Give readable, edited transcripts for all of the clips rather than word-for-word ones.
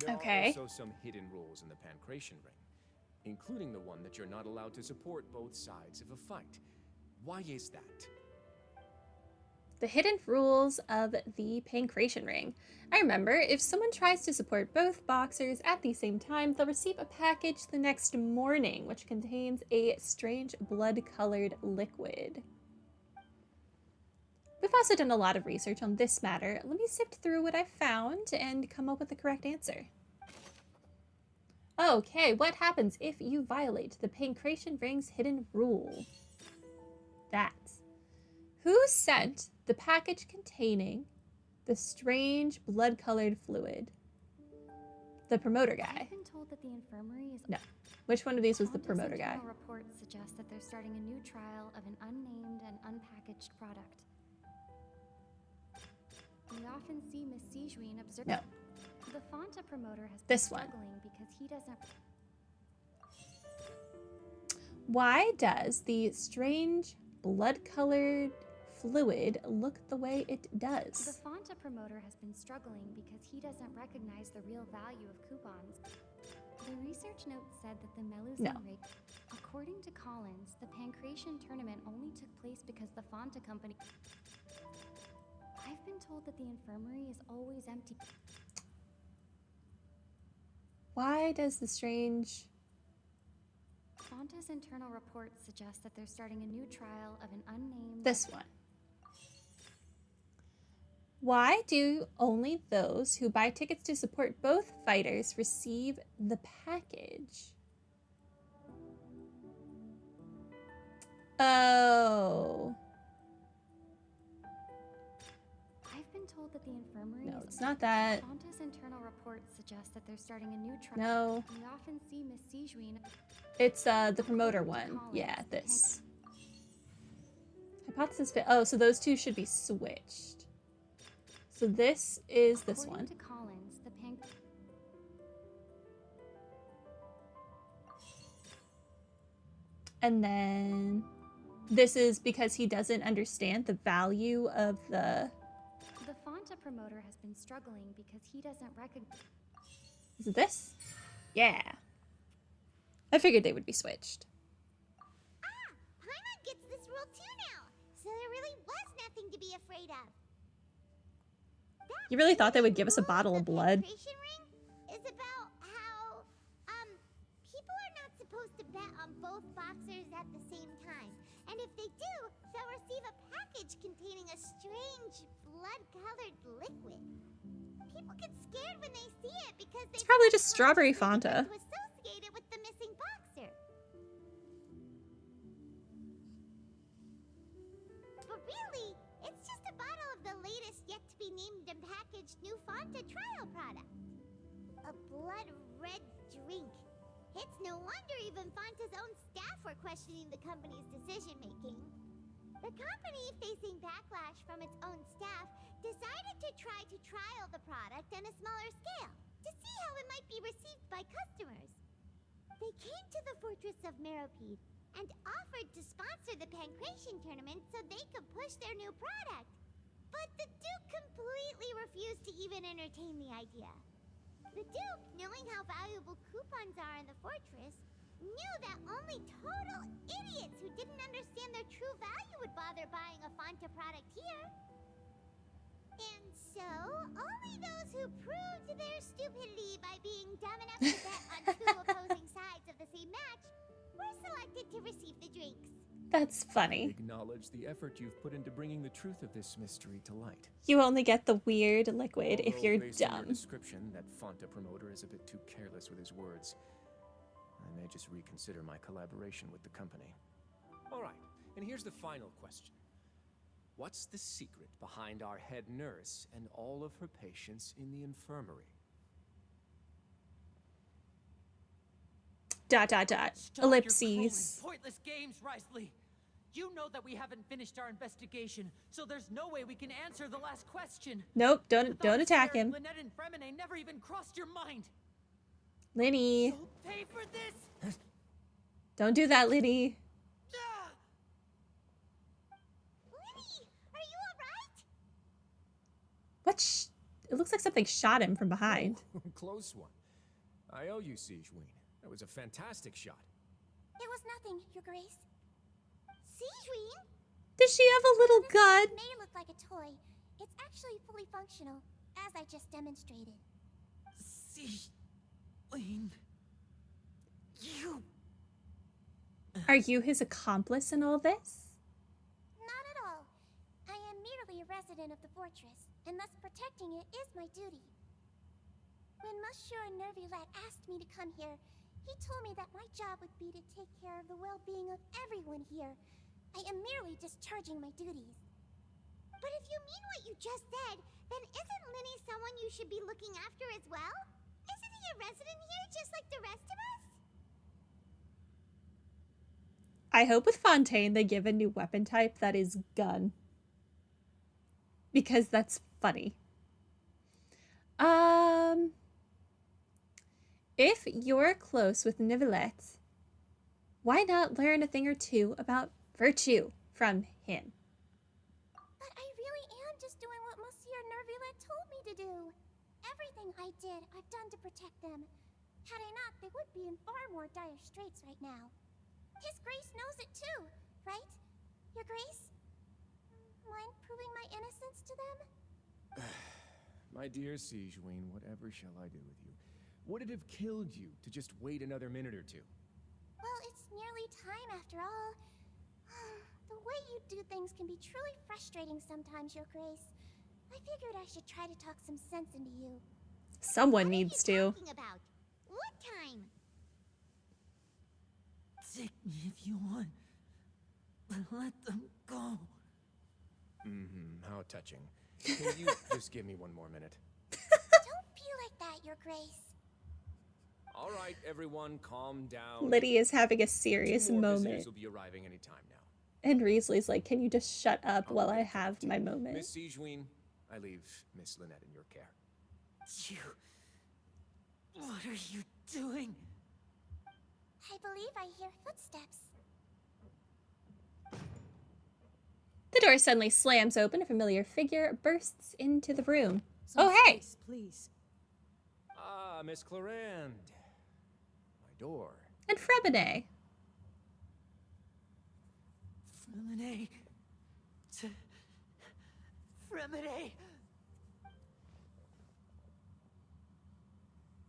There Okay. are also some hidden rules in the Pancration Ring, including the one that you're not allowed to support both sides of a fight. Why is that? The hidden rules of the Pancration Ring. I remember, if someone tries to support both boxers at the same time, they'll receive a package the next morning, which contains a strange blood-colored liquid. We've also done a lot of research on this matter. Let me sift through what I found and come up with the correct answer. Okay, what happens if you violate the Pancration Ring's hidden rule? That. Who sent the package containing the strange blood-colored fluid? The promoter guy. I've been told that the infirmary is... No. Which one of these was the Fonta's promoter guy? internal reports suggest that they're starting a new trial of an unnamed and unpackaged product. We often see Miss Sigewinne observe... No. The Fonta promoter has been This one. struggling because he doesn't... Why does the strange blood-colored fluid look the way it The does? Fonta promoter has been struggling because he doesn't recognize the real value of coupons. The research note said that the Melusine No. rate... According to Collins, the Pancration tournament only took place because the Fonta company... I've been told that the infirmary is always empty. Why does the strange... Fonta's internal reports suggest that they're starting a new trial of an unnamed... This one. Why do only those who buy tickets to support both fighters receive the package? Oh. I've been told that the infirmary No, is... it's not that. Fonta's internal reports suggest that they're starting a new trial. No. We often see Miss Sigewinne... It's the promoter one. Yeah, this. Hypothesis fit. Oh, so those two should be switched. So this is this one. According to Collins, the And then this is because he doesn't understand the value of the... The Fonta promoter has been struggling because he doesn't recognize... Is it this? Yeah. I figured they would be switched. Ah, Paimon gets this rule too now, so there really was nothing to be afraid of. You really thought they would give us a bottle of blood? The Pancration Ring is about how, people are not supposed to bet on both boxers at the same time. And if they do, they'll receive a package containing a strange blood-colored liquid. People get scared when they see it because they... It's probably just strawberry Fanta. ...to associate it with the missing boxer. But really, it's just a bottle of the latest yet-to-be-named and packaged new Fonta trial product. A blood-red drink. It's no wonder even Fonta's own staff were questioning the company's decision-making. The company, facing backlash from its own staff, decided to try to trial the product on a smaller scale to see how it might be received by customers. They came to the Fortress of Meropide and offered to sponsor the Pancration tournament so they could push their new product. But the Duke completely refused to even entertain the idea. The Duke, knowing how valuable coupons are in the fortress, knew that only total idiots who didn't understand their true value would bother buying a Fonta product here. And so, only those who proved their stupidity by being dumb enough to bet on two opposing sides of the same match were selected to receive the drinks. That's funny. Acknowledge the effort you've put into bringing the truth of this mystery to light. You only get the weird liquid if Although, you're based on your dumb. description, that Fonta promoter is a bit too careless with his words. I may just reconsider my collaboration with the company. All right, and here's the final question. What's the secret behind our head nurse and all of her patients in the infirmary? ... Stop your Ellipses. cruel and pointless games, Wriothesley. You know that we haven't finished our investigation, so there's no way we can answer the last question. Nope, The don't thought of attack sparing him. Lynette and Freminet never even crossed your mind. Linny. You'll pay for this. Don't do that, Linny. Ah! Linny, are you alright? What? It looks like something shot him from behind. Oh, close one. I owe you, Sigewinne. That was a fantastic shot. It was nothing, Your Grace. Sigewinne? Does she have a little gun? It may look like a toy. It's actually fully functional, as I just demonstrated. Sigewinne. You... Are you his accomplice in all this? Not at all. I am merely a resident of the fortress, and thus protecting it is my duty. When Monsieur Nervilet asked me to come here, he told me that my job would be to take care of the well-being of everyone here. I am merely discharging my duties. But if you mean what you just said, then isn't Linny someone you should be looking after as well? Isn't he a resident here just like the rest of us? I hope with Fontaine they give a new weapon type that is gun. Because that's funny. If you're close with Neuvillette, why not learn a thing or two about virtue from him? But I really am just doing what Monsieur Nervilet told me to do. Everything I did, I've done to protect them. Had I not, they would be in far more dire straits right now. His Grace knows it too, right? Your Grace? Mind proving my innocence to them? My dear Sigewinne, whatever shall I do with you? Would it have killed you to just wait another minute or two? Well, it's nearly time after all. The way you do things can be truly frustrating sometimes, Your Grace. I figured I should try to talk some sense into you. Someone needs to. What are you talking about? What time? Take me if you want. But let them go. How touching. Can you just give me one more minute? Don't be like that, Your Grace. All right, everyone, calm down. Liddy is having a serious Two more moment. visitors will be arriving any time now. And Riesley's like, can you just shut up while I have my moment? Miss Sigewinne, I leave Miss Lynette in your care. You... What are you doing? I believe I hear footsteps. The door suddenly slams open. A familiar figure bursts into the room. Some Oh, hey! space, please. Ah, Miss Clorinde. My door. And Freminet. Freminet. Freminet.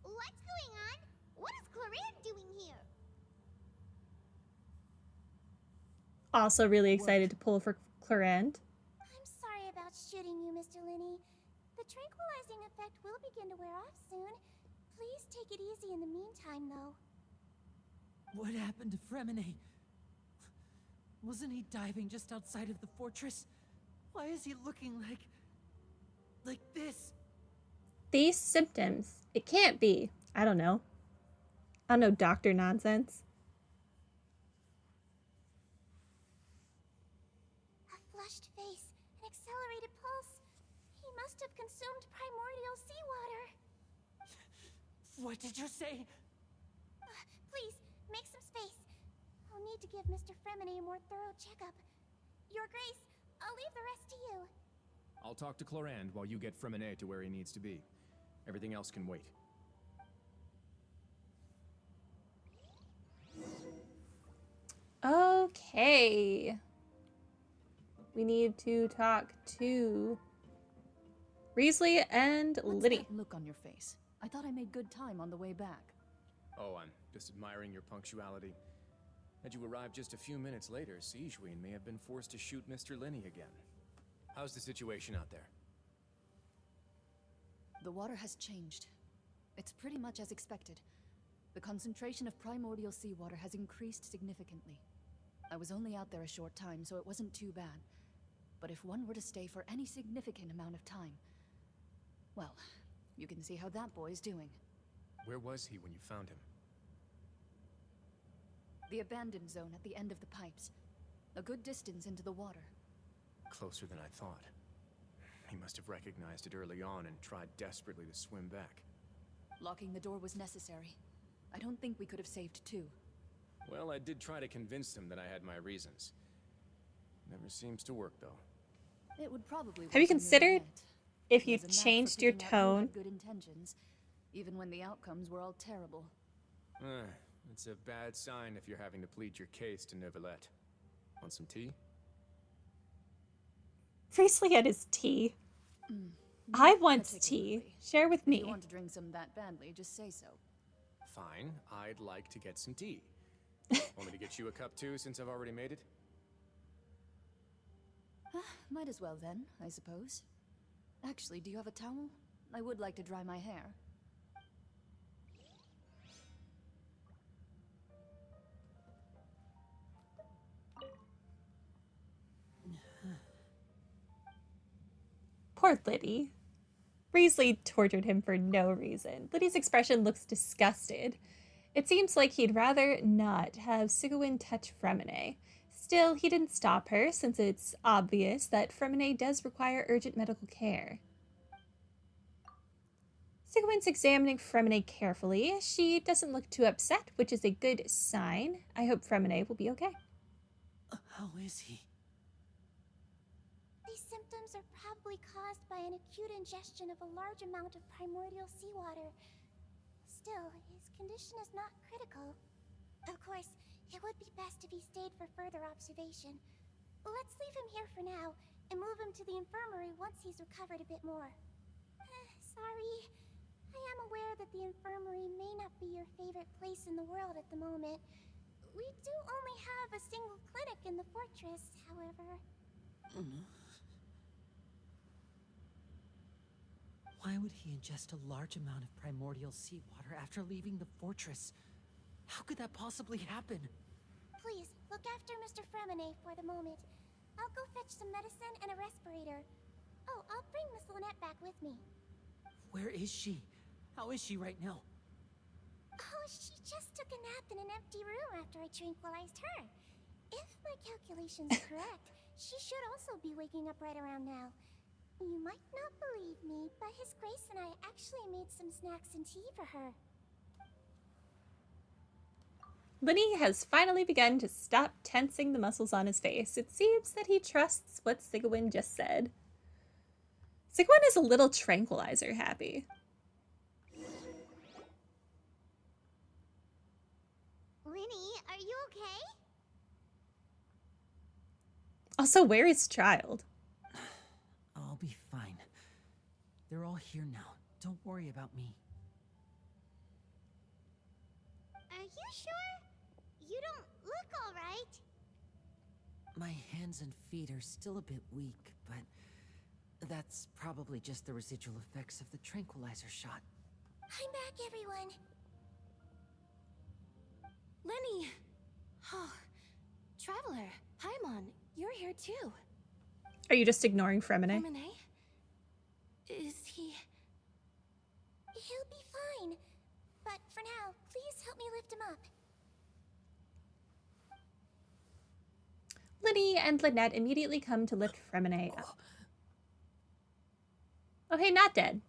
What's going on? What is Clorinde doing here? Also really excited to pull for Clorinde. I'm sorry about shooting you, Mr. Linney. The tranquilizing effect will begin to wear off soon. Please take it easy in the meantime, though. What happened to Freminet? Wasn't he diving just outside of the fortress? Why is he looking like this? These symptoms. It can't be. I don't know. I don't know, doctor nonsense. A flushed face, an accelerated pulse. He must have consumed primordial seawater. What did you say? Please, make some space. I'll need to give Mr. Freminet a more thorough checkup. Your Grace, I'll leave the rest to you. I'll talk to Clorinde while you get Freminet to where he needs to be. Everything else can wait. Okay. We need to talk to Wriothesley and What's Liddy. that look on your face? I thought I made good time on the way back. Oh, I'm just admiring your punctuality. Had you arrived just a few minutes later, Sigewinne may have been forced to shoot Mr. Linney again. How's the situation out there? The water has changed. It's pretty much as expected. The concentration of primordial seawater has increased significantly. I was only out there a short time, so it wasn't too bad. But if one were to stay for any significant amount of time... well, you can see how that boy's doing. Where was he when you found him? The abandoned zone at the end of the pipes. A good distance into the water. Closer than I thought. He must have recognized it early on and tried desperately to swim back. Locking the door was necessary. I don't think we could have saved two. Well, I did try to convince him that I had my reasons. Never seems to work, though. It would probably Have you work in your considered event. if He you has a knack for changed your picking out who tone. had good intentions, even when the outcomes were all terrible. It's a bad sign if you're having to plead your case to Neuvillette. Want some tea? Wriothesley had his tea. Not I want tea. particularly. Share with If you me. want to drink some that badly, just say so. Fine, I'd like to get some tea. Want me to get you a cup too, since I've already made it? Might as well then, I suppose. Actually, do you have a towel? I would like to dry my hair. Poor Liddy. Wriothesley tortured him for no reason. Liddy's expression looks disgusted. It seems like he'd rather not have Sigewinne touch Freminet. Still, he didn't stop her, since it's obvious that Freminet does require urgent medical care. Sigewinne's examining Freminet carefully. She doesn't look too upset, which is a good sign. I hope Freminet will be okay. How is he? These symptoms are probably caused by an acute ingestion of a large amount of primordial seawater. Still, his condition is not critical. Of course, it would be best if he stayed for further observation. Let's leave him here for now, and move him to the infirmary once he's recovered a bit more. Sorry. I am aware that the infirmary may not be your favorite place in the world at the moment. We do only have a single clinic in the fortress, however. Why would he ingest a large amount of primordial seawater after leaving the fortress? How could that possibly happen? Please, look after Mr. Freminet for the moment. I'll go fetch some medicine and a respirator. Oh, I'll bring Miss Lynette back with me. Where is she? How is she right now? Oh, she just took a nap in an empty room after I tranquilized her. If my calculations are correct, she should also be waking up right around now. You might not believe me, but His Grace and I actually made some snacks and tea for her. Liddy has finally begun to stop tensing the muscles on his face. It seems that he trusts what Sigewinne just said. Sigewinne is a little tranquilizer happy. Linny, are you okay? Also, where is Child? I'll be fine. They're all here now. Don't worry about me. Are you sure? You don't look all right. My hands and feet are still a bit weak, but that's probably just the residual effects of the tranquilizer shot. I'm back, everyone. Lenny! Oh, Traveler, Paimon, you're here too. Are you just ignoring Freminet? Freminet? Is he... He'll be fine. But for now, please help me lift him up. Liddy and Lynette immediately come to lift Freminet up. Oh, hey, not dead.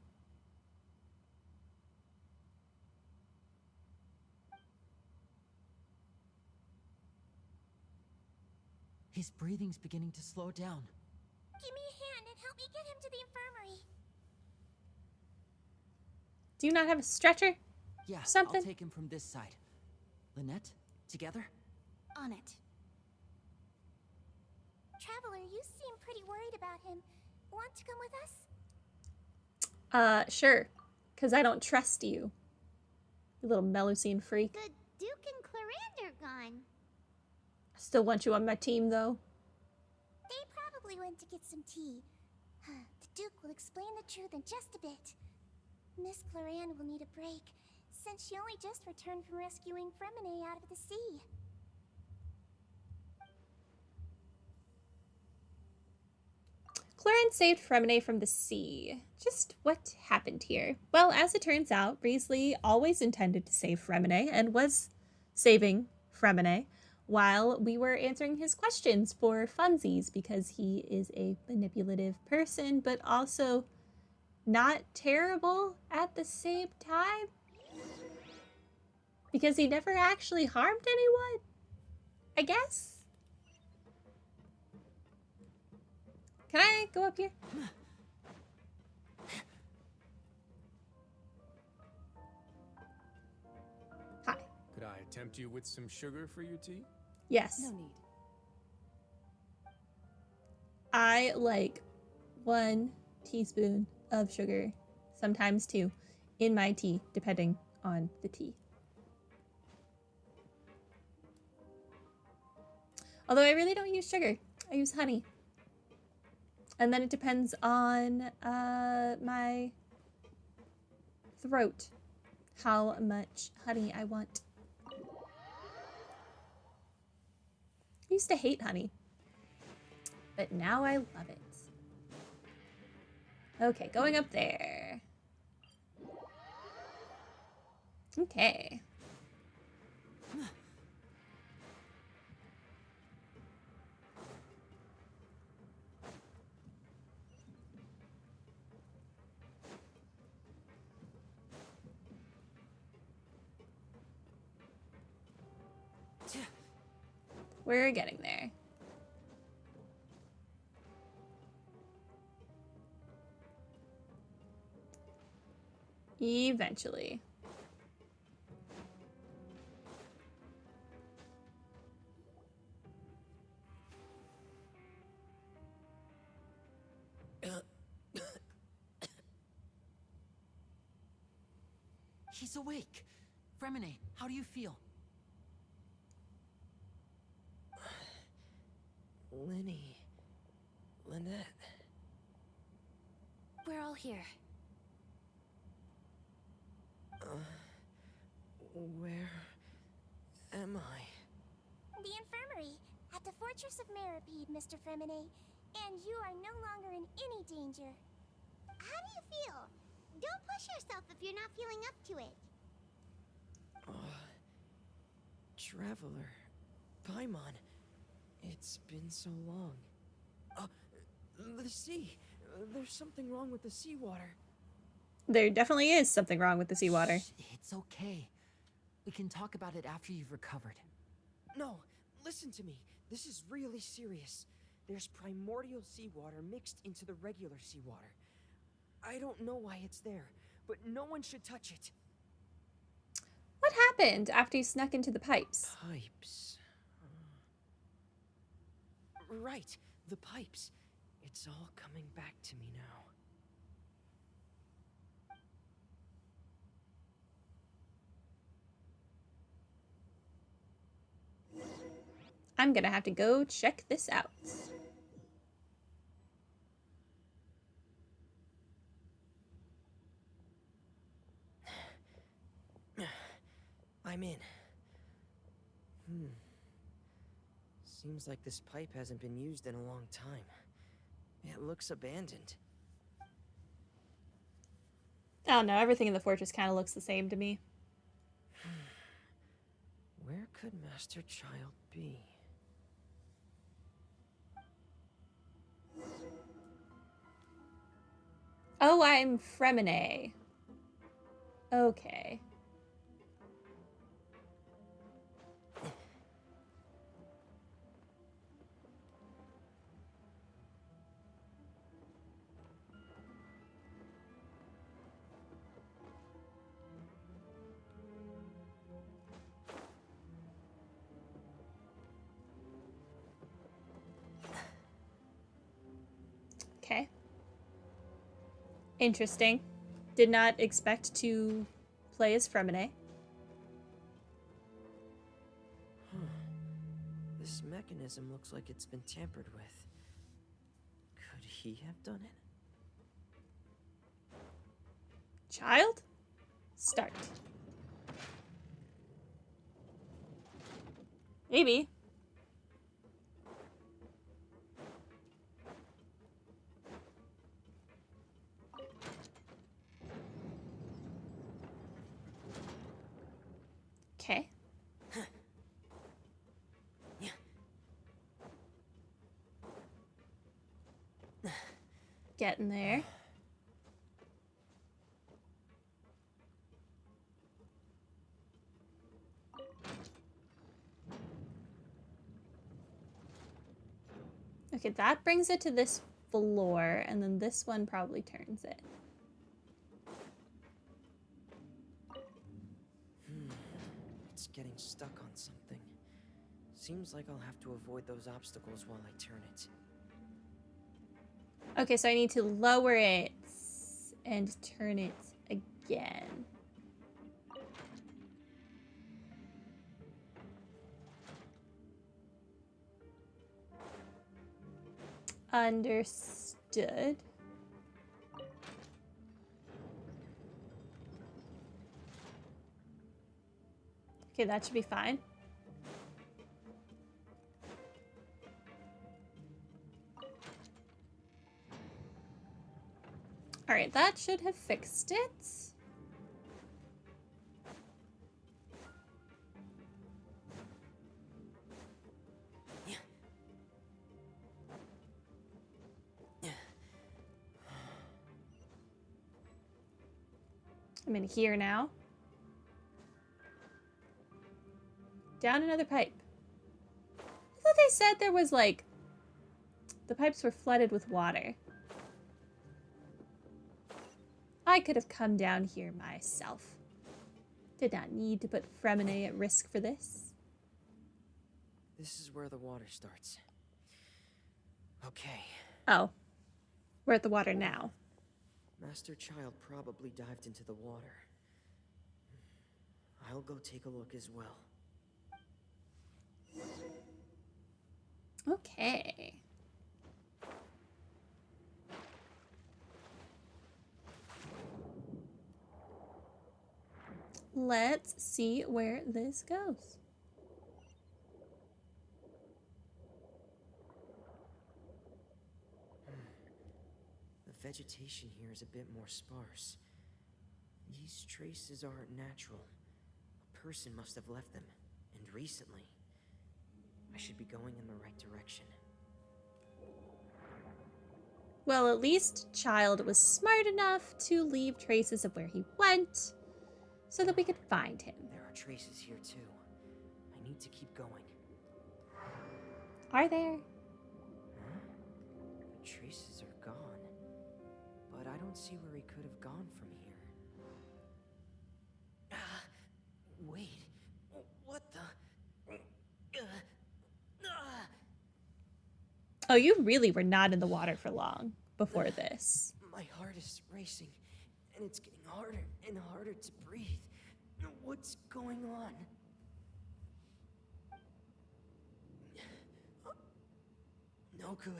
His breathing's beginning to slow down. Give me a hand and help me get him to the infirmary. Do you not have a stretcher? Yeah, Something? I'll take him from this side. Lynette, together? on it? Traveler, you seem pretty worried about him. Want to come with us? Sure. Because I don't trust you. You little Melusine freak. The Duke and Clorinde are gone. I still want you on my team, though. They probably went to get some tea. The Duke will explain the truth in just a bit. Miss Clorinde will need a break, since she only just returned from rescuing Freminet out of the sea. Clorinde saved Freminet from the sea. Just what happened here? Well, as it turns out, Wriothesley always intended to save Freminet and was saving Freminet while we were answering his questions for funsies, because he is a manipulative person, but also not terrible at the same time. Because he never actually harmed anyone, I guess. Can I go up here? tempt you with some sugar for your tea? Yes. No need. I like 1 teaspoon of sugar, sometimes 2, in my tea, depending on the tea. Although I really don't use sugar. I use honey. And then it depends on my throat, how much honey I want. I used to hate honey, but now I love it. Okay, going up there. Okay. We're getting there. Eventually. He's awake. Freminet, how do you feel? Lynette. We're all here. Where am I? The infirmary at the Fortress of Meripede, Mr. Freminet. And you are no longer in any danger. How do you feel? Don't push yourself if you're not feeling up to it. Traveler. Paimon. It's been so long. The sea. There's something wrong with the seawater. There definitely is something wrong with the seawater. Shh, it's okay. We can talk about it after you've recovered. No, listen to me. This is really serious. There's primordial seawater mixed into the regular seawater. I don't know why it's there, but no one should touch it. What happened after you snuck into the pipes? Pipes. Right, the pipes. It's all coming back to me now. I'm gonna have to go check this out. I'm in. Seems like this pipe hasn't been used in a long time. It looks abandoned. I don't know, everything in the fortress kind of looks the same to me. Where could Master Child be? Oh, I'm Freminet. Okay. Okay. Interesting. Did not expect to play as Freminet. This mechanism looks like it's been tampered with. Could he have done it? Child? Start. Maybe. Okay. Getting there. Okay, that brings it to this floor, and then this one probably turns it. It's getting stuck on something. Seems like I'll have to avoid those obstacles while I turn it. Okay, so I need to lower it and turn it again. Understood. Okay, that should be fine. All right, that should have fixed it. I'm in here now. Down another pipe. I thought they said there was like, the pipes were flooded with water. I could have come down here myself. Did not need to put Freminet at risk for this. This is where the water starts. Okay. Oh, we're at the water now. Master Child probably dived into the water. I'll go take a look as well. Okay. Let's see where this goes. The vegetation here is a bit more sparse. These traces aren't natural. A person must have left them, and recently. I should be going in the right direction. Well, at least Child was smart enough to leave traces of where he went so that we could find him. There are traces here too. I need to keep going. Are there? Huh? The traces are gone. But I don't see where he could have gone from here. Wait. What the? Oh, you really were not in the water for long before this. My heart is racing, and it's getting harder and harder to breathe. What's going on? No good.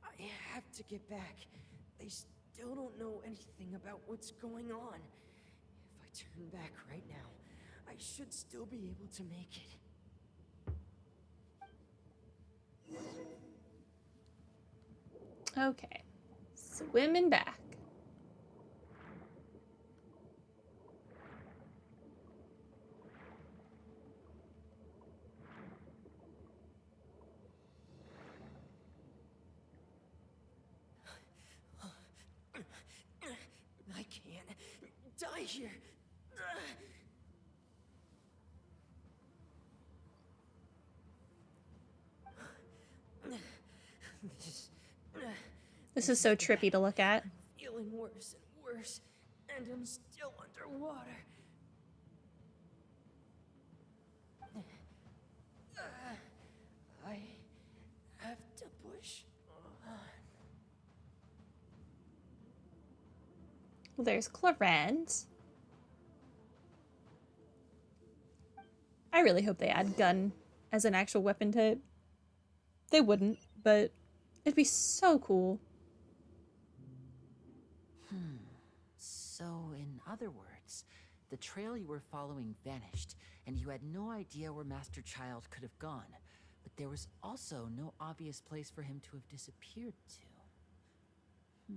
I have to get back. They still don't know anything about what's going on. If I turn back right now, I should still be able to make it. Okay, swimming back. I can't die here. This is so trippy to look at. I'm feeling worse and worse, and I'm still underwater. I have to push on. Well, there's Clorinde. I really hope they add gun as an actual weapon type. They wouldn't, but it'd be so cool. So, in other words, the trail you were following vanished, and you had no idea where Master Child could have gone. But there was also no obvious place for him to have disappeared to.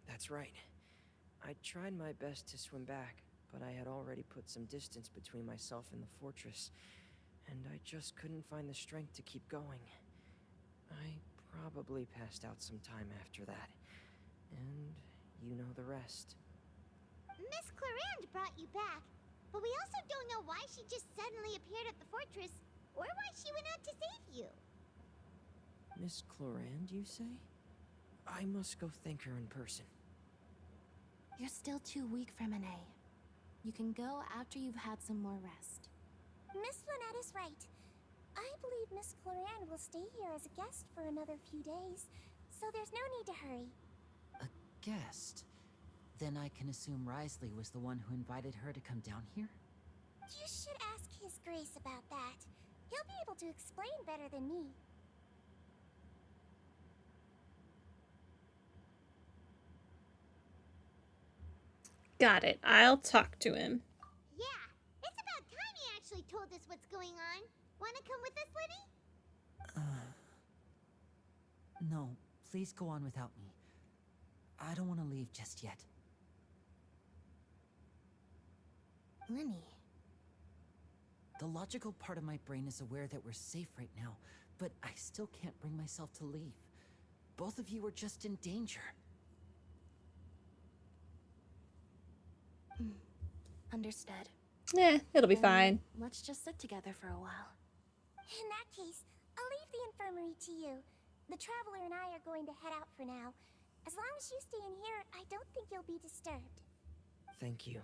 That's right. I tried my best to swim back, but I had already put some distance between myself and the fortress, and I just couldn't find the strength to keep going. I probably passed out some time after that, and you know the rest. Miss Clorinde brought you back, but we also don't know why she just suddenly appeared at the fortress, or why she went out to save you. Miss Clorinde, you say? I must go thank her in person. You're still too weak, Freminet. You can go after you've had some more rest. Miss Lynette is right. I believe Miss Clorinde will stay here as a guest for another few days, so there's no need to hurry. A guest? Then I can assume Wriothesley was the one who invited her to come down here? You should ask His Grace about that. He'll be able to explain better than me. Got it. I'll talk to him. Yeah, it's about time he actually told us what's going on. Wanna come with us, Liddy? No, please go on without me. I don't want to leave just yet. Lenny. The logical part of my brain is aware that we're safe right now, but I still can't bring myself to leave. Both of you are just in danger. Understood. It'll be fine. Let's just sit together for a while. In that case, I'll leave the infirmary to you. The Traveler and I are going to head out for now. As long as you stay in here, I don't think you'll be disturbed. Thank you.